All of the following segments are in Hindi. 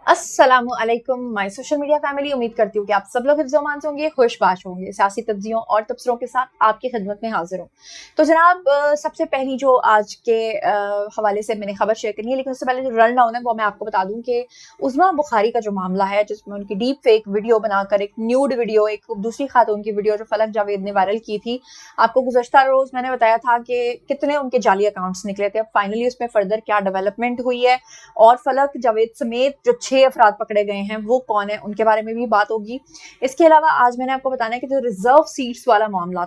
अस्सलामुअलैकुम माय सोशल मीडिया फैमिली। उम्मीद करती हूँ कि आप सब लोग हिफ्ज़-ओ-अमान से होंगे, खुशबाश होंगे। सियासी तब्ज़ियों और तबसरों के साथ आपकी खिदमत में हाजिर हूँ। तो जनाब, सबसे पहली जो आज के हवाले से मैंने खबर शेयर करनी है, लेकिन उससे पहले जो रन डाउन है वो मैं आपको बता दूं कि उज़मा बुखारी का जो मामला है, जिसमें उनकी डीप फेक वीडियो बनाकर एक न्यूड वीडियो, एक दूसरी खातून की वीडियो जो फलक जावेद ने वायरल की थी, आपको गुज़श्ता रोज़ मैंने बताया था कि कितने उनके जाली अकाउंट्स निकले थे। अब फाइनली उसमें फर्दर क्या डेवलपमेंट हुई है और फलक जावेद समेत जो 6 अफराद पकड़े गए हैं वो कौन है, उनके बारे में भी बात होगी। इसके अलावा आज मैंने आपको बताना है कि जो रिजर्व सीट्स वाला मामला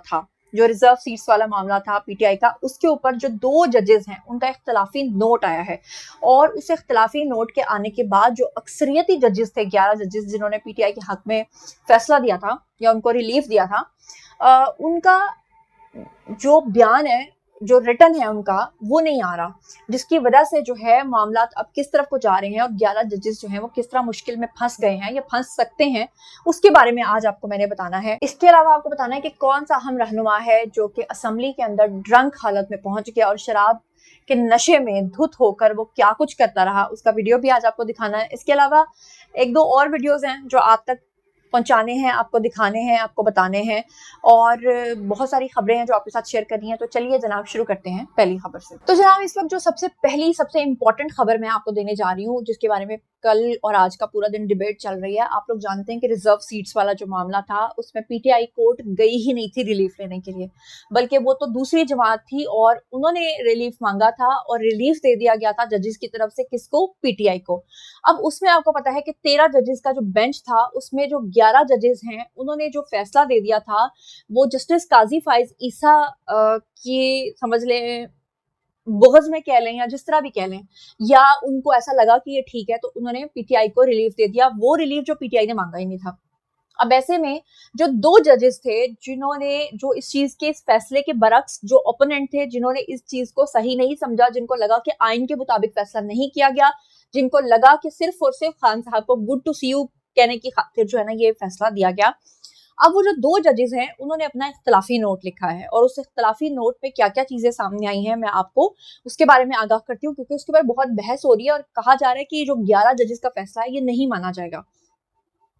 था, पीटीआई का, उसके ऊपर जो 2 जजेस हैं उनका इख्तलाफी नोट आया है। और उस इख्तलाफी नोट के आने के बाद जो अक्सरियती जजेस थे, 11 जजेस जिन्होंने पीटीआई के हक में फैसला दिया था या उनको रिलीफ दिया था, उनका जो बयान है, जो रिटर्न है उनका, वो नहीं आ रहा, जिसकी वजह से जो है मामला अब किस तरफ को जा रहे हैं और 11 जजेस जो हैं वो किस तरह मुश्किल में फंस गए हैं या फंस सकते हैं, उसके बारे में आज आपको मैंने बताना है। इसके अलावा आपको बताना है कि कौन सा अहम रहनुमा है जो कि असेंबली के अंदर ड्रंक हालत में पहुंच गया और शराब के नशे में धुत होकर वो क्या कुछ करता रहा, उसका वीडियो भी आज आपको दिखाना है। इसके अलावा एक दो और वीडियोस हैं जो आप तक पहुंचाने हैं, आपको दिखाने हैं, आपको बताने हैं, और बहुत सारी खबरें हैं जो आपके साथ शेयर करनी है। तो चलिए जनाब, शुरू करते हैं पहली खबर से। तो जनाब, इस वक्त जो सबसे इंपॉर्टेंट खबर मैं आपको देने जा रही हूँ, जिसके बारे में कल और आज का पूरा दिन डिबेट चल रही है। आप लोग जानते हैं कि रिजर्व सीट्स वाला जो मामला था, उसमें पीटीआई कोर्ट गई ही नहीं थी रिलीफ लेने के लिए, बल्कि वो तो दूसरी जमात थी और उन्होंने रिलीफ मांगा था और रिलीफ दे दिया गया था जजेस की तरफ से। किसको? पीटीआई को। अब उसमें आपको पता है कि 13 जजेस का जो बेंच था, उसमें जो 11 जजेस हैं उन्होंने जो फैसला दे दिया था, वो जस्टिस काजी फाइज ईसा की, समझ लें, बुग़्ज़ में कह लें या जिस तरह भी कह लें, या उनको ऐसा लगा कि ये ठीक है तो उन्होंने पीटीआई को रिलीफ दे दिया, वो रिलीफ जो पीटीआई ने मांगा ही नहीं था। अब ऐसे में जो 2 जजेस थे जिन्होंने जो इस चीज के, इस फैसले के बरक्स, जो ओपोनेंट थे, जिन्होंने इस चीज को सही नहीं समझा, जिनको लगा कि आइन के मुताबिक फैसला नहीं किया गया, जिनको लगा कि सिर्फ और सिर्फ खान साहब को गुड टू सी यू कहने की खातिर जो है ना ये फैसला दिया गया। अब वो जो 2 जजेस हैं उन्होंने अपना इख्तलाफी नोट लिखा है और उस इख्तलाफी नोट पे क्या क्या चीजें सामने आई हैं मैं आपको उसके बारे में आगाह करती हूँ, क्योंकि उसके ऊपर बहुत बहस हो रही है और कहा जा रहा है कि ये जो 11 जजेस का फैसला है ये नहीं माना जाएगा।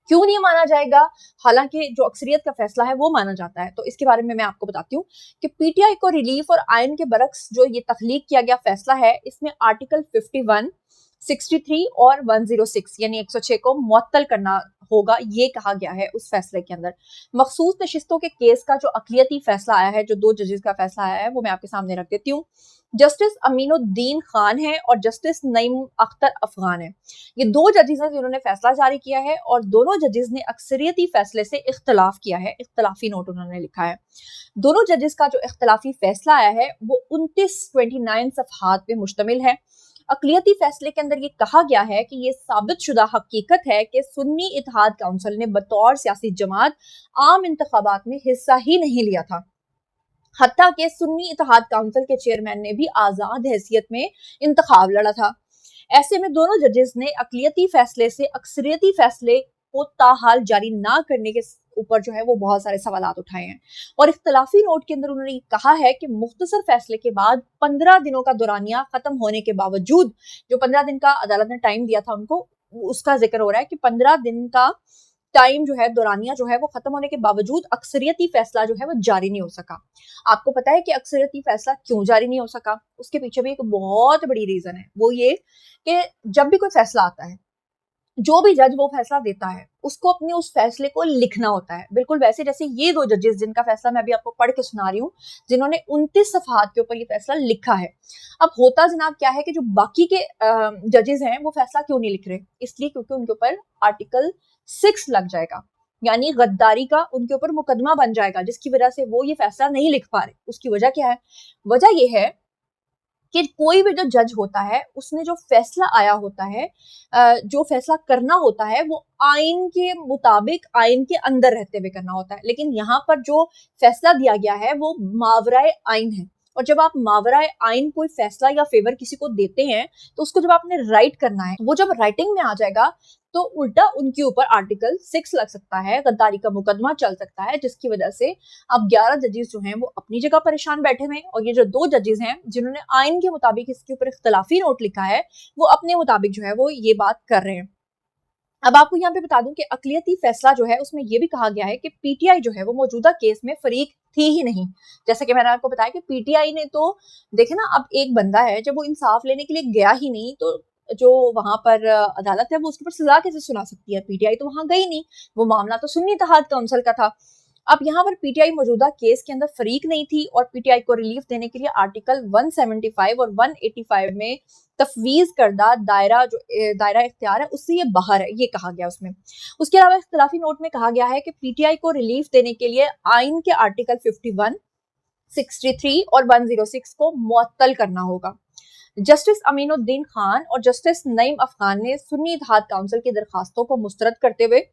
क्यों नहीं माना जाएगा, हालांकि जो अक्सरियत का फैसला है वो माना जाता है? तो इसके बारे में मैं आपको बताती हूँ कि पीटीआई को रिलीफ और आयन के बरक्स जो ये तख्लीक किया गया फैसला है, इसमें आर्टिकल 51, 63 और 106 यानी 106 को मुअत्तल करना होगा, ये कहा गया है उस फैसले के अंदर। मखसूस नशिस्तों के केस का जो अकलियती फैसला आया है, जो 2 जजेस का फैसला आया है, वो मैं आपके सामने रख देती हूँ। जस्टिस अमीनुद्दीन खान है और जस्टिस नईम अख्तर अफगान है। ये 2 जजेस हैं जिन्होंने फैसला जारी किया है और दोनों जजेस ने अक्सरियती फैसले से इख्तलाफ किया है, इख्तलाफी नोट उन्होंने लिखा है। दोनों जजेस का जो इख्तलाफी फैसला आया है वो 29 सफहात पे मुश्तमिल है। अकलियती फैसले के अंदर ये कहा गया है कि ये साबित शुदा हकीकत है कि सुन्नी इत्तेहाद काउंसिल ने बतौर सियासी जमात आम इंतखाबात में हिस्सा ही नहीं लिया था। हत्ता के सुन्नी इत्तेहाद काउंसिल के चेयरमैन ने भी आजाद हैसियत में इंतखाब लड़ा था। ऐसे में दोनों जजेस ने अकलियती फैसले से अक्सरियती फैसले को ताहाल जारी ना करने के ऊपर जो है वो बहुत सारे सवालात उठाए हैं और इख्तलाफी नोट के अंदर उन्होंने कहा है कि मुख्तसर फैसले के बाद 15 दिनों का दौरानिया खत्म होने के बावजूद, जो 15 दिन का अदालत ने टाइम दिया था उनको, उसका जिक्र हो रहा है कि 15 दिन का टाइम जो है, दौरानिया जो है वो खत्म होने के बावजूद अक्सरियती फैसला जो है वो जारी नहीं हो सका। आपको पता है कि अक्सरियती फैसला क्यों जारी नहीं हो सका? उसके पीछे भी एक बहुत बड़ी रीजन है, वो ये कि जब भी कोई फैसला आता है, जो भी जज वो फैसला देता है उसको अपने उस फैसले को लिखना होता है, बिल्कुल वैसे जैसे ये 2 जजेस जिनका फैसला मैं अभी आपको पढ़ के सुना रही हूँ, जिन्होंने 29 सफहात के ऊपर ये फैसला लिखा है। अब होता जनाब क्या है कि जो बाकी के जजेस हैं वो फैसला क्यों नहीं लिख रहे? इसलिए क्योंकि उनके ऊपर आर्टिकल 6 लग जाएगा, यानी गद्दारी का उनके ऊपर मुकदमा बन जाएगा, जिसकी वजह से वो ये फैसला नहीं लिख पा रहे। उसकी वजह क्या है? वजह ये है कि कोई भी जो जज होता है उसने जो फैसला आया होता है, जो फैसला करना होता है, वो आइन के मुताबिक, आइन के अंदर रहते हुए करना होता है। लेकिन यहाँ पर जो फैसला दिया गया है वो मावराए आइन है, और जब आप मावराए आइन कोई फैसला या फेवर किसी को देते हैं तो उसको जब आपने राइट करना है, वो जब राइटिंग में आ जाएगा तो उल्टा उनके ऊपर आर्टिकल 6 लग सकता है, गद्दारी का मुकदमा चल सकता है, जिसकी वजह से अब 11 जजेस जो हैं वो अपनी जगह परेशान बैठे हुए हैं और ये जो 2 जजेस हैं जिन्होंने आइन के मुताबिक इसके ऊपर इख्तलाफी नोट लिखा है, वो अपने मुताबिक जो है वो ये बात कर रहे हैं। अब आपको यहाँ पे बता दूं कि अक़लियती फैसला जो है उसमें ये भी कहा गया है कि पीटीआई जो है वो मौजूदा केस में फरीक थी ही नहीं। जैसे कि मैंने आपको बताया कि पीटीआई ने तो देखे ना, अब एक बंदा है जब वो इंसाफ लेने के लिए गया ही नहीं तो जो वहां पर अदालत है वो उसके ऊपर सजा कैसे सुना सकती है? पीटीआई तो वहां गई नहीं, वो मामला तो सुन्नी इत्तेहाद काउंसिल का था। अब यहाँ पर पीटीआई मौजूदा केस के अंदर फरीक नहीं थी और पीटीआई को रिलीफ देने के लिए आर्टिकल 175 और 185 में तफवीज करदा दायरा इख्तियार है उससे ये बाहर है, ये कहा गया उसमें। उसके अलावा इख्तिलाफी नोट में कहा गया है कि पीटीआई को रिलीफ देने के लिए आइन के आर्टिकल 51, 63 और 106 को मुअत्तल करना होगा। जस्टिस अमीनुद्दीन खान और जस्टिस नईम अफगान ने सुन्नी इत्तेहाद काउंसिल की दरखास्तों को मुस्तरद करते हुए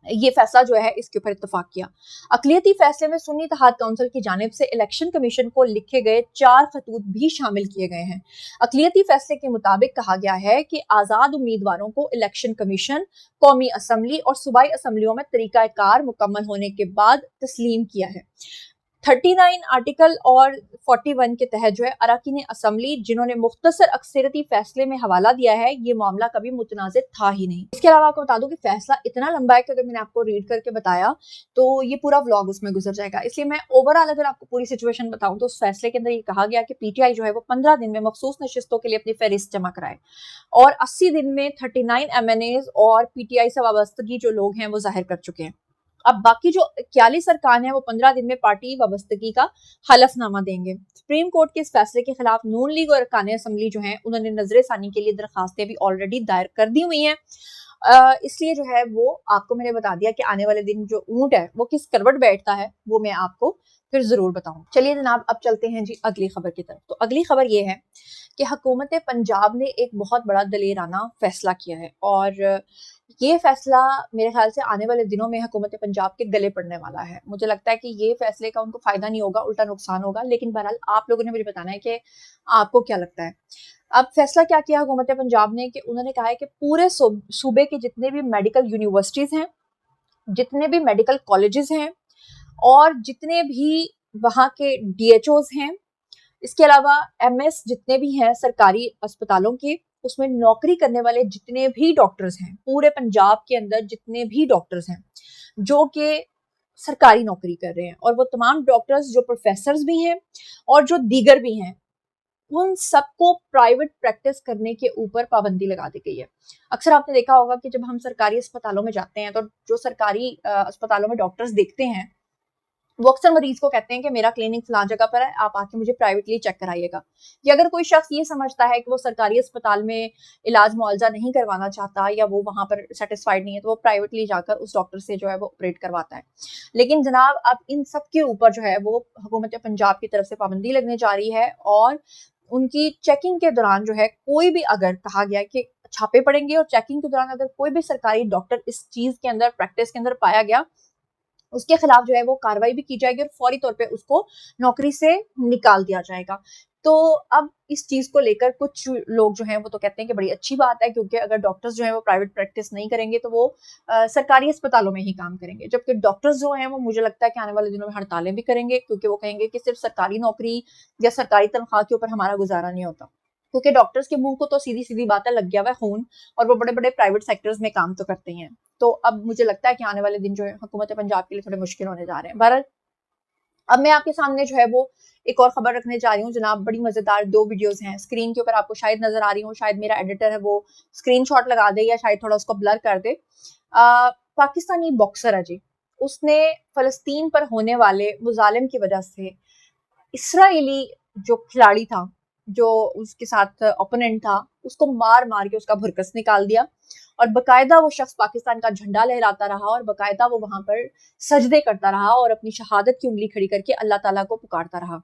ये फैसला जो है इसके ऊपर इत्तेफाक किया। अक़लियती फैसले में सुन्नी इत्तेहाद काउंसिल की जानिब से इलेक्शन कमीशन को लिखे गए 4 खतूत भी शामिल किए गए हैं। अक़लियती फैसले के मुताबिक कहा गया है कि आज़ाद उम्मीदवारों को इलेक्शन कमीशन, कौमी असम्बली और सूबाई असम्बलियों में तरीकाकार मुकम्मल होने के बाद तस्लीम किया है। 39 आर्टिकल और 41 के तहत जो है अरकान असम्बली जिन्होंने मुख्तसर अक्सरियती फैसले में हवाला दिया है, ये मामला कभी मुतनाज़ था ही नहीं। इसके अलावा आपको बता दूं कि फैसला इतना लंबा है कि अगर मैंने आपको रीड करके बताया तो ये पूरा व्लॉग उसमें गुजर जाएगा, इसलिए मैं ओवरऑल अगर आपको पूरी सिचुएशन बताऊं तो उस फैसले के अंदर ये कहा गया कि पीटीआई जो है वो 15 दिन में मखसूस नशिस्तों के लिए अपनी फहरिस्त जमा कराए और 80 दिन में 39 एमएनएज और पीटीआई से वाबस्तगी जो लोग हैं वो जाहिर कर चुके हैं। अब बाकी जो 41 अरकान है वो 15 दिन में पार्टी वाबस्तगी का हलफनामा देंगे। सुप्रीम कोर्ट के इस फैसले के खिलाफ नून लीग और अरकान असम्बली जो है उन्होंने नजर सानी के लिए दरखास्तें भी ऑलरेडी दायर कर दी हुई हैं। इसलिए जो है वो आपको मैंने बता दिया कि आने वाले दिन जो ऊंट है वो किस करवट बैठता है वो मैं आपको फिर जरूर बताऊं। चलिए जनाब अब चलते हैं जी अगली खबर की तरफ। तो अगली खबर ये है कि हुकूमत पंजाब ने एक बहुत बड़ा दलेराना फैसला किया है और ये फैसला मेरे ख्याल से आने वाले दिनों में हुकूमत पंजाब के गले पड़ने वाला है। मुझे लगता है कि ये फैसले का उनको फायदा नहीं होगा, उल्टा नुकसान होगा, लेकिन बहरहाल आप लोगों ने मुझे बताना है कि आपको क्या लगता है। अब फैसला क्या किया हुकूमत पंजाब ने कि उन्होंने कहा है कि पूरे सूबे के जितने भी मेडिकल यूनिवर्सिटीज हैं, जितने भी मेडिकल कॉलेजेस हैं और जितने भी वहाँ के डीएचओज हैं, इसके अलावा एमएस जितने भी हैं सरकारी अस्पतालों के, उसमें नौकरी करने वाले जितने भी डॉक्टर्स हैं, पूरे पंजाब के अंदर जितने भी डॉक्टर्स हैं जो कि सरकारी नौकरी कर रहे हैं और वो तमाम डॉक्टर्स जो प्रोफेसर्स भी हैं और जो दीगर भी हैं, उन सबको प्राइवेट प्रैक्टिस करने के ऊपर पाबंदी लगा दी गई है। अक्सर आपने देखा होगा कि जब हम सरकारी अस्पतालों में जाते हैं तो जो सरकारी अस्पतालों में डॉक्टर्स देखते हैं वो अक्सर मरीज को कहते हैं कि मेरा क्लिनिक फलां जगह पर है, आप आके मुझे प्राइवेटली चेक कराइएगा। या अगर कोई शख्स ये समझता है कि वो सरकारी अस्पताल में इलाज मुआवजा नहीं करवाना चाहता या वो वहां पर सेटिस्फाइड नहीं है तो वो प्राइवेटली जाकर उस डॉक्टर से जो है वो ऑपरेट करवाता है। लेकिन जनाब अब इन सब के ऊपर जो है वो हुकूमत पंजाब की तरफ से पाबंदी लगने जा रही है और उनकी चेकिंग के दौरान जो है कोई भी, अगर कहा गया कि छापे पड़ेंगे और चेकिंग के दौरान अगर कोई भी सरकारी डॉक्टर इस चीज के अंदर, प्रैक्टिस के अंदर पाया गया, उसके खिलाफ जो है वो कार्रवाई भी की जाएगी और फौरी तौर पे उसको नौकरी से निकाल दिया जाएगा। तो अब इस चीज को लेकर कुछ लोग जो हैं वो तो कहते हैं कि बड़ी अच्छी बात है, क्योंकि अगर डॉक्टर्स जो हैं वो प्राइवेट प्रैक्टिस नहीं करेंगे तो वो सरकारी अस्पतालों में ही काम करेंगे, जबकि डॉक्टर्स जो हैं वो मुझे लगता है कि आने वाले दिनों में हड़तालें भी करेंगे, क्योंकि वो कहेंगे कि सिर्फ सरकारी नौकरी या सरकारी तनख्वाह के ऊपर हमारा गुजारा नहीं होता। क्योंकि डॉक्टर्स के मुंह को तो सीधी सीधी बात है, लग गया हुआ है खून, और वो बड़े बड़े प्राइवेट सेक्टर्स में काम तो करते हैं। तो अब मुझे लगता है कि आने वाले दिन जो है हुकूमत पंजाब के लिए थोड़े मुश्किल होने जा रहे हैं। बहरहाल अब मैं आपके सामने जो है वो एक और खबर रखने जा रही हूँ जनाब। बड़ी मजेदार 2 वीडियोस हैं, स्क्रीन के ऊपर आपको शायद नजर आ रही हूँ, शायद मेरा एडिटर है वो स्क्रीनशॉट लगा दे या शायद थोड़ा उसको ब्लर कर दे। पाकिस्तानी बॉक्सर है जी, उसने फलस्तीन पर होने वाले मुजालिम की वजह से इसराइली जो खिलाड़ी था, जो उसके साथ ओपोनेंट था, उसको मार मार के उसका भुरकस निकाल दिया और बकायदा वो शख्स पाकिस्तान का झंडा लहराता रहा और बकायदा वो वहां पर सजदे करता रहा और अपनी शहादत की उंगली खड़ी करके अल्लाह ताला को पुकारता रहा,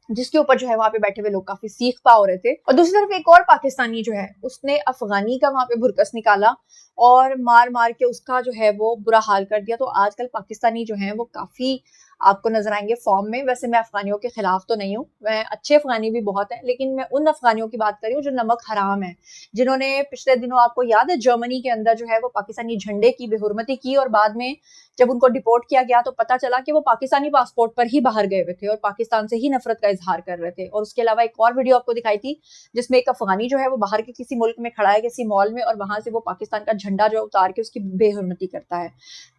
जिसके ऊपर जो है वहां पे बैठे हुए लोग काफी सीख पा हो रहे थे। और दूसरी तरफ एक और पाकिस्तानी जो है उसने अफगानी का वहां पे भुरकस निकाला और मार मार के उसका जो है वो बुरा हाल कर दिया। तो आजकल पाकिस्तानी जो है वो काफी आपको नजर आएंगे फॉर्म में। वैसे मैं अफगानियों के खिलाफ तो नहीं हूँ, मैं अच्छे अफगानी भी बहुत हैं, लेकिन मैं उन अफगानियों की बात कर रही हूँ जो नमक हराम है, जिन्होंने पिछले दिनों, आपको याद है, जर्मनी के अंदर जो है वो पाकिस्तानी झंडे की बेहुरमती की, और बाद में जब उनको डिपोर्ट किया गया तो पता चला कि वो पाकिस्तानी पासपोर्ट पर ही बाहर गए हुए थे और पाकिस्तान से ही नफरत का इजहार कर रहे थे। और उसके अलावा एक और वीडियो आपको दिखाई थी जिसमें एक अफगानी जो है वो बाहर के किसी मुल्क में खड़ा है, किसी मॉल में, और वहां से वो पाकिस्तान का झंडा जो उतार के उसकी बेहुरमती करता है।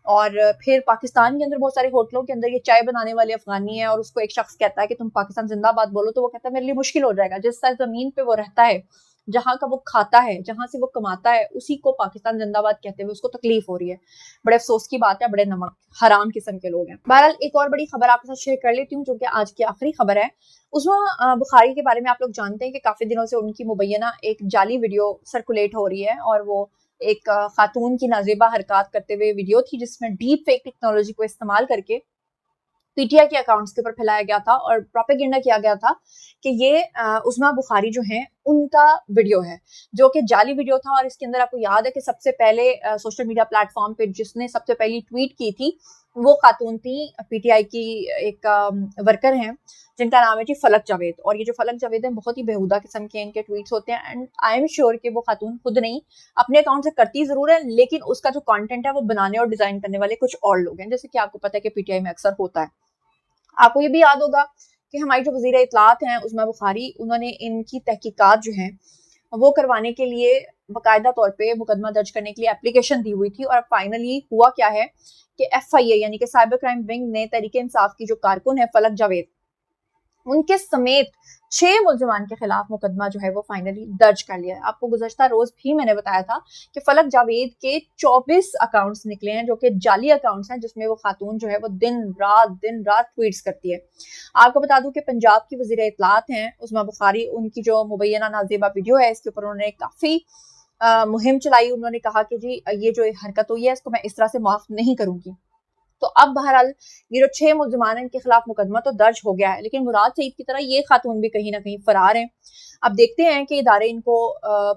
और फिर पाकिस्तान के अंदर बहुत सारे होटलों के अंदर ये चाय बनाने वाले अफगानी है, और उसको एक शख्स कहता है कि तुम पाकिस्तान जिंदाबाद बोलो, तो वो कहता है मेरे लिए मुश्किल हो जाएगा। जिस जमीन पे वो रहता है, जहां का वो खाता है, जहां से वो कमाता है, उसी को पाकिस्तान जिंदाबाद कहते हुए उसको तकलीफ हो रही है। बड़े अफसोस की बात है, बड़े नमक हराम किस्म के लोग हैं। बहरहाल एक और बड़ी खबर आपके साथ शेयर कर लेती हूँ, जो कि आज की आखिरी खबर है। उसमें बुखारी के बारे में आप लोग जानते हैं कि काफी दिनों से उनकी मुबैना एक जाली वीडियो सर्कुलेट हो रही है, और वो एक खातून की नाजेबा हरकत करते हुए वीडियो थी, जिसमें डीप फेक टेक्नोलॉजी को इस्तेमाल करके पीटीआई के अकाउंट्स के ऊपर फैलाया गया था और प्रोपेगेंडा किया गया था कि ये उस्मा बुखारी जो है उनका वीडियो है, जो कि जाली वीडियो था। और इसके अंदर आपको याद है कि सबसे पहले सोशल मीडिया प्लेटफॉर्म पे जिसने सबसे पहली ट्वीट की थी वो खातून थी, पीटीआई की एक वर्कर हैं जिनका नाम है जी फलक जावेद। और ये जो फलक जावेद है बहुत ही बेहुदा किस्म के इनके ट्वीट्स होते हैं, एंड आई एम श्योर कि वो खातून खुद नहीं, अपने अकाउंट से करती जरूर है, लेकिन उसका जो कंटेंट है वो बनाने और डिजाइन करने वाले कुछ और लोग हैं, जैसे कि आपको पता है कि पीटीआई में अक्सर होता है। आपको ये भी याद होगा कि हमारी जो वजीर इत्तलात हैं उस्मा बुखारी, उन्होंने इनकी तहकीकात जो है वो करवाने के लिए बाकायदा तौर पे मुकदमा दर्ज करने के लिए एप्लीकेशन दी हुई थी। और फाइनली हुआ क्या है कि एफआईए यानी कि साइबर क्राइम विंग ने तहरीक इंसाफ की जो कारकुन है फलक जावेद, उनके समेत 6 मुलजमान के खिलाफ मुकदमा जो है वो फाइनली दर्ज कर लिया है। आपको गुज़श्ता रोज भी मैंने बताया था कि फलक जावेद के 24 अकाउंट्स निकले हैं जो कि जाली अकाउंट्स हैं, जिसमें वो खातून जो है वो दिन रात ट्वीट्स करती है। आपको बता दूं कि पंजाब की वज़ीर इत्तलात हैं उस्मा बुखारी, उनकी जो मुबैना नाज़ेबा वीडियो है इसके ऊपर उन्होंने काफी मुहिम चलाई। उन्होंने कहा कि जी ये जो हरकत हुई है इसको मैं इस तरह से माफ नहीं करूंगी। तो अब बहरहाल ये जो 6 मुलजमान इनके खिलाफ मुकदमा तो दर्ज हो गया है, लेकिन मुराद सईद की तरह ये खातून भी कहीं ना कहीं फरार हैं। अब देखते हैं कि इदारे इनको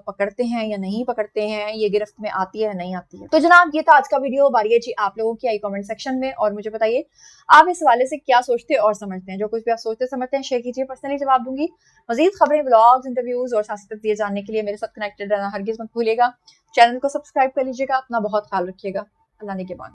पकड़ते हैं या नहीं पकड़ते हैं, ये गिरफ्त में आती है या नहीं आती है। तो जनाब ये था आज का वीडियो। बारी है जी आप लोगों की, आई कमेंट सेक्शन में और मुझे बताइए आप इस हवाले से क्या सोचते और समझते हैं। जो कुछ भी आप सोचते समझते हैं शेयर कीजिए, पर्सनली जवाब दूंगी। मजीद खबरें, ब्लॉग्स, इंटरव्यूज और सियासत दिए जाने के लिए मेरे साथ कनेक्टेड रहना हरगिज मत भूलिएगा। चैनल को सब्सक्राइब कर लीजिएगा। अपना बहुत ख्याल रखिएगा। अल्लाह ने के बाद।